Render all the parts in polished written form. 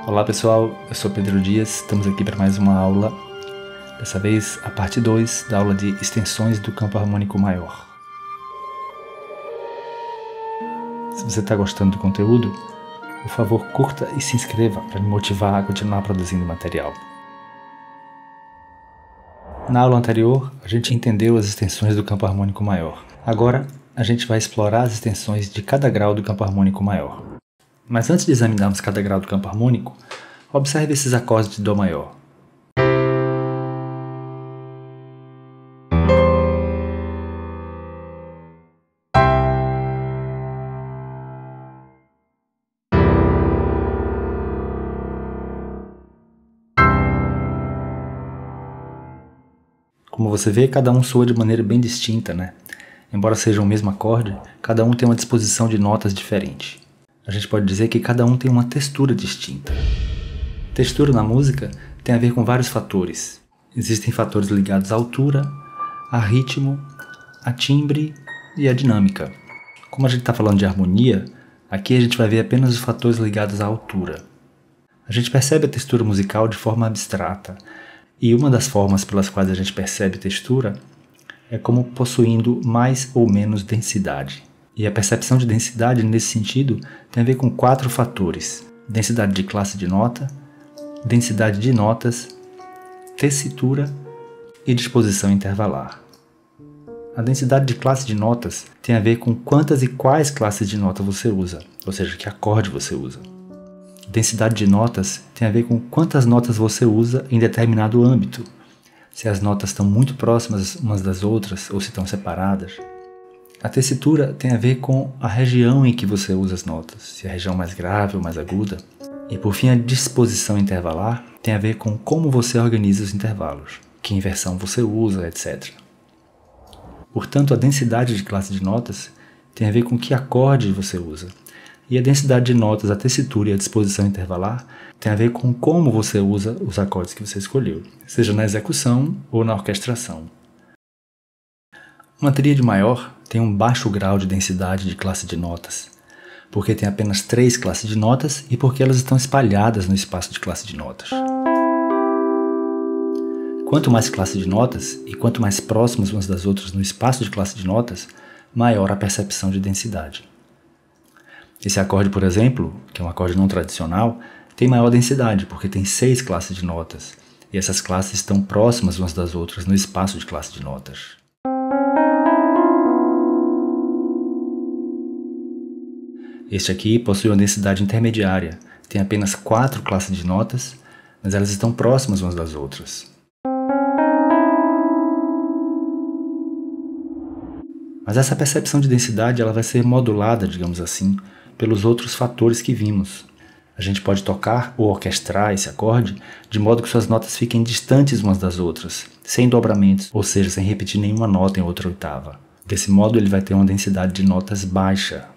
Olá pessoal, eu sou Pedro Dias, estamos aqui para mais uma aula, dessa vez a parte 2 da aula de extensões do campo harmônico maior. Se você está gostando do conteúdo, por favor curta e se inscreva para me motivar a continuar produzindo material. Na aula anterior, a gente entendeu as extensões do campo harmônico maior. Agora, a gente vai explorar as extensões de cada grau do campo harmônico maior. Mas antes de examinarmos cada grau do campo harmônico, observe esses acordes de Dó maior. Como você vê, cada um soa de maneira bem distinta, né? Embora seja o mesmo acorde, cada um tem uma disposição de notas diferente. A gente pode dizer que cada um tem uma textura distinta. Textura na música tem a ver com vários fatores. Existem fatores ligados à altura, a ritmo, a timbre e a dinâmica. Como a gente está falando de harmonia, aqui a gente vai ver apenas os fatores ligados à altura. A gente percebe a textura musical de forma abstrata, e uma das formas pelas quais a gente percebe textura é como possuindo mais ou menos densidade. E a percepção de densidade, nesse sentido, tem a ver com 4 fatores: densidade de classe de nota, densidade de notas, tessitura e disposição intervalar. A densidade de classe de notas tem a ver com quantas e quais classes de nota você usa, ou seja, que acorde você usa. Densidade de notas tem a ver com quantas notas você usa em determinado âmbito, se as notas estão muito próximas umas das outras ou se estão separadas. A tessitura tem a ver com a região em que você usa as notas, se é a região mais grave ou mais aguda. E por fim, a disposição intervalar tem a ver com como você organiza os intervalos, que inversão você usa, etc. Portanto, a densidade de classe de notas tem a ver com que acorde você usa. E a densidade de notas, a tessitura e a disposição intervalar tem a ver com como você usa os acordes que você escolheu, seja na execução ou na orquestração. Uma tríade maior tem um baixo grau de densidade de classe de notas, porque tem apenas 3 classes de notas e porque elas estão espalhadas no espaço de classe de notas. Quanto mais classe de notas e quanto mais próximas umas das outras no espaço de classe de notas, maior a percepção de densidade. Esse acorde, por exemplo, que é um acorde não tradicional, tem maior densidade porque tem 6 classes de notas e essas classes estão próximas umas das outras no espaço de classe de notas. Este aqui possui uma densidade intermediária, tem apenas 4 classes de notas, mas elas estão próximas umas das outras. Mas essa percepção de densidade ela vai ser modulada, digamos assim, pelos outros fatores que vimos. A gente pode tocar ou orquestrar esse acorde de modo que suas notas fiquem distantes umas das outras, sem dobramentos, ou seja, sem repetir nenhuma nota em outra oitava. Desse modo ele vai ter uma densidade de notas baixa.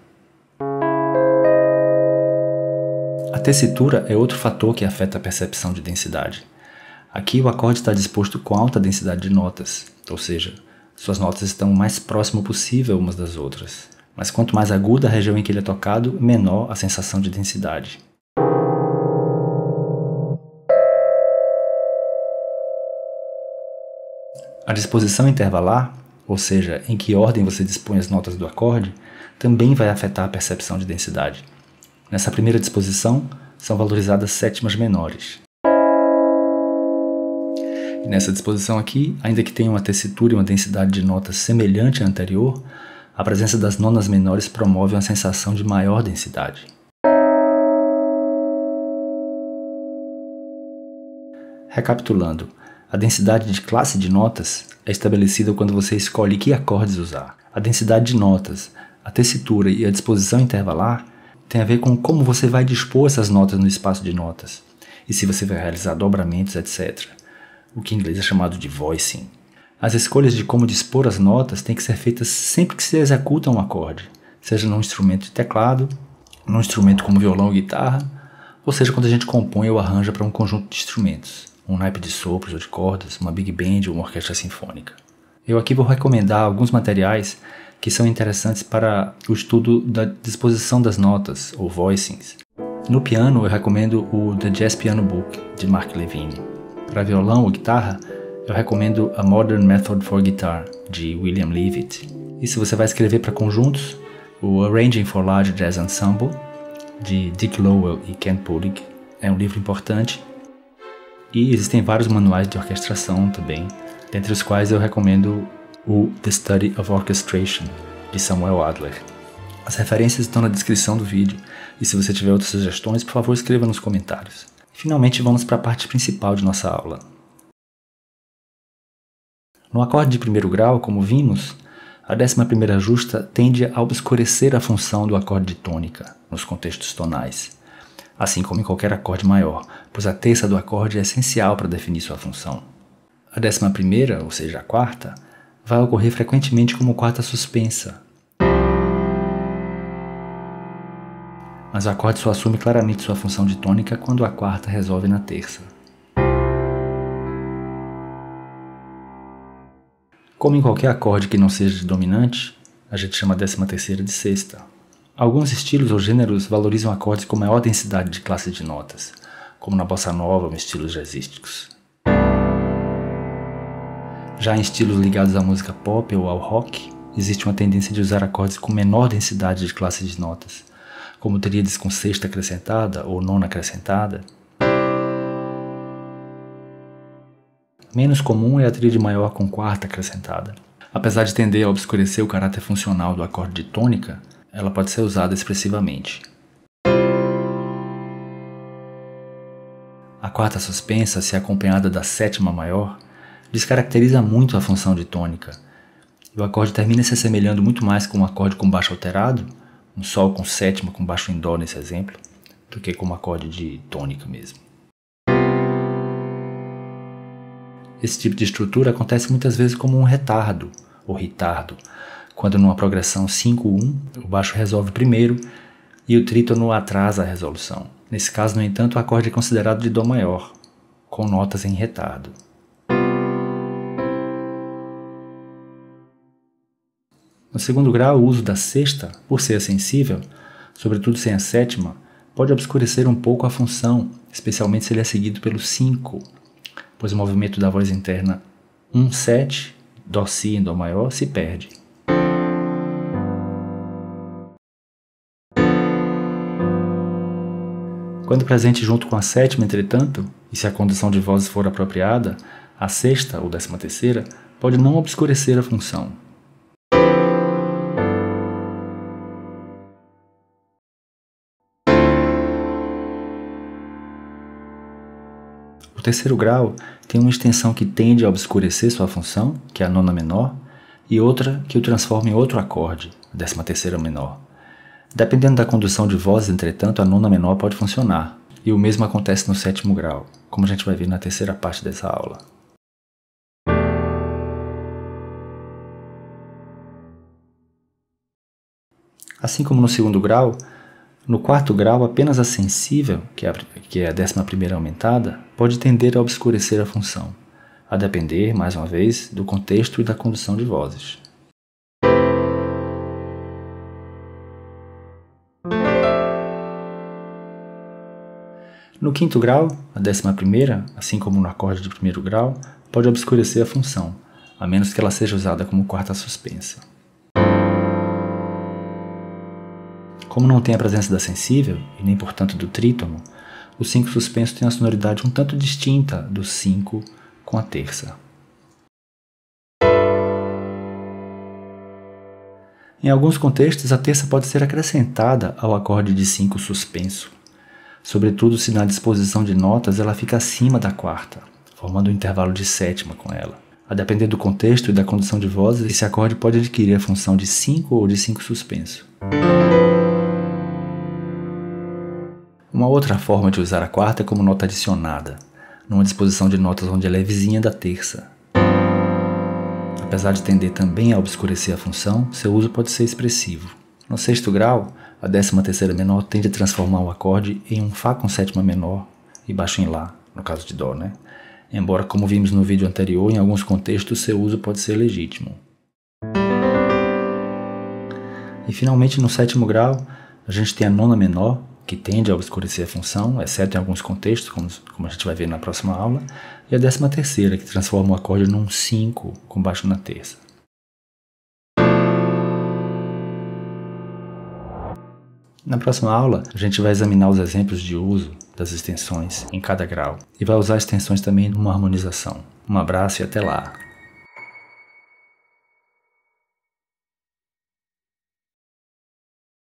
A tessitura é outro fator que afeta a percepção de densidade. Aqui o acorde está disposto com alta densidade de notas, ou seja, suas notas estão o mais próximo possível umas das outras. Mas quanto mais aguda a região em que ele é tocado, menor a sensação de densidade. A disposição intervalar, ou seja, em que ordem você dispõe as notas do acorde, também vai afetar a percepção de densidade. Nessa primeira disposição, são valorizadas sétimas menores. E nessa disposição aqui, ainda que tenha uma tessitura e uma densidade de notas semelhante à anterior, a presença das nonas menores promove uma sensação de maior densidade. Recapitulando, a densidade de classe de notas é estabelecida quando você escolhe que acordes usar. A densidade de notas, a tessitura e a disposição intervalar tem a ver com como você vai dispor essas notas no espaço de notas, e se você vai realizar dobramentos, etc., o que em inglês é chamado de voicing. As escolhas de como dispor as notas têm que ser feitas sempre que se executa um acorde, seja num instrumento de teclado, num instrumento como violão ou guitarra, ou seja quando a gente compõe ou arranja para um conjunto de instrumentos, um naipe de sopros ou de cordas, uma big band ou uma orquestra sinfônica. Eu aqui vou recomendar alguns materiais que são interessantes para o estudo da disposição das notas, ou voicings. No piano, eu recomendo o The Jazz Piano Book, de Mark Levine. Para violão ou guitarra, eu recomendo A Modern Method for Guitar, de William Leavitt. E se você vai escrever para conjuntos, o Arranging for Large Jazz Ensemble, de Dick Lowell e Ken Pulig, é um livro importante. E existem vários manuais de orquestração também, dentre os quais eu recomendo o The Study of Orchestration, de Samuel Adler. As referências estão na descrição do vídeo, e se você tiver outras sugestões, por favor escreva nos comentários. E finalmente vamos para a parte principal de nossa aula. No acorde de primeiro grau, como vimos, a 11ª justa tende a obscurecer a função do acorde de tônica, nos contextos tonais, assim como em qualquer acorde maior, pois a terça do acorde é essencial para definir sua função. A 11ª, ou seja, a quarta, vai ocorrer frequentemente como quarta suspensa, mas o acorde só assume claramente sua função de tônica quando a quarta resolve na terça. Como em qualquer acorde que não seja de dominante, a gente chama a 13ª de sexta. Alguns estilos ou gêneros valorizam acordes com maior densidade de classe de notas, como na bossa nova ou estilos jazzísticos. Já em estilos ligados à música pop ou ao rock, existe uma tendência de usar acordes com menor densidade de classe de notas, como tríades com sexta acrescentada ou nona acrescentada. Menos comum é a tríade maior com quarta acrescentada. Apesar de tender a obscurecer o caráter funcional do acorde de tônica, ela pode ser usada expressivamente. A quarta suspensa, se acompanhada da sétima maior, descaracteriza muito a função de tônica, e o acorde termina se assemelhando muito mais com um acorde com baixo alterado, um sol com sétima com baixo em dó nesse exemplo, do que com um acorde de tônica mesmo. Esse tipo de estrutura acontece muitas vezes como um retardo, ou ritardo, quando numa progressão 5-1, o baixo resolve primeiro e o trítono atrasa a resolução. Nesse caso, no entanto, o acorde é considerado de dó maior, com notas em retardo. No segundo grau, o uso da sexta, por ser sensível, sobretudo sem a sétima, pode obscurecer um pouco a função, especialmente se ele é seguido pelo 5, pois o movimento da voz interna 1-7, Dó-Si em Dó maior, se perde. Quando presente junto com a sétima, entretanto, e se a condição de vozes for apropriada, a sexta, ou 13ª, pode não obscurecer a função. O terceiro grau tem uma extensão que tende a obscurecer sua função, que é a nona menor, e outra que o transforma em outro acorde, a 13ª menor. Dependendo da condução de vozes, entretanto, a nona menor pode funcionar, e o mesmo acontece no sétimo grau, como a gente vai ver na terceira parte dessa aula. Assim como no segundo grau, no quarto grau, apenas a sensível, que é a 11ª aumentada, pode tender a obscurecer a função, a depender, mais uma vez, do contexto e da condução de vozes. No quinto grau, a 11ª, assim como no acorde de primeiro grau, pode obscurecer a função, a menos que ela seja usada como quarta suspensa. Como não tem a presença da sensível, e nem portanto do trítono, o 5 suspenso tem uma sonoridade um tanto distinta do 5 com a terça. Em alguns contextos, a terça pode ser acrescentada ao acorde de 5 suspenso, sobretudo se na disposição de notas ela fica acima da quarta, formando um intervalo de sétima com ela. A depender do contexto e da condição de vozes, esse acorde pode adquirir a função de 5 ou de 5 suspenso. Uma outra forma de usar a quarta é como nota adicionada, numa disposição de notas onde ela é vizinha da terça. Apesar de tender também a obscurecer a função, seu uso pode ser expressivo. No sexto grau, a 13ª menor tende a transformar o acorde em um Fá com sétima menor e baixo em Lá, no caso de Dó, né? Embora, como vimos no vídeo anterior, em alguns contextos seu uso pode ser legítimo. E finalmente, no sétimo grau, a gente tem a nona menor, que tende a obscurecer a função, exceto em alguns contextos, como a gente vai ver na próxima aula, e a 13ª, que transforma o acorde num 5 com baixo na terça. Na próxima aula, a gente vai examinar os exemplos de uso das extensões em cada grau e vai usar extensões também numa harmonização. Um abraço e até lá!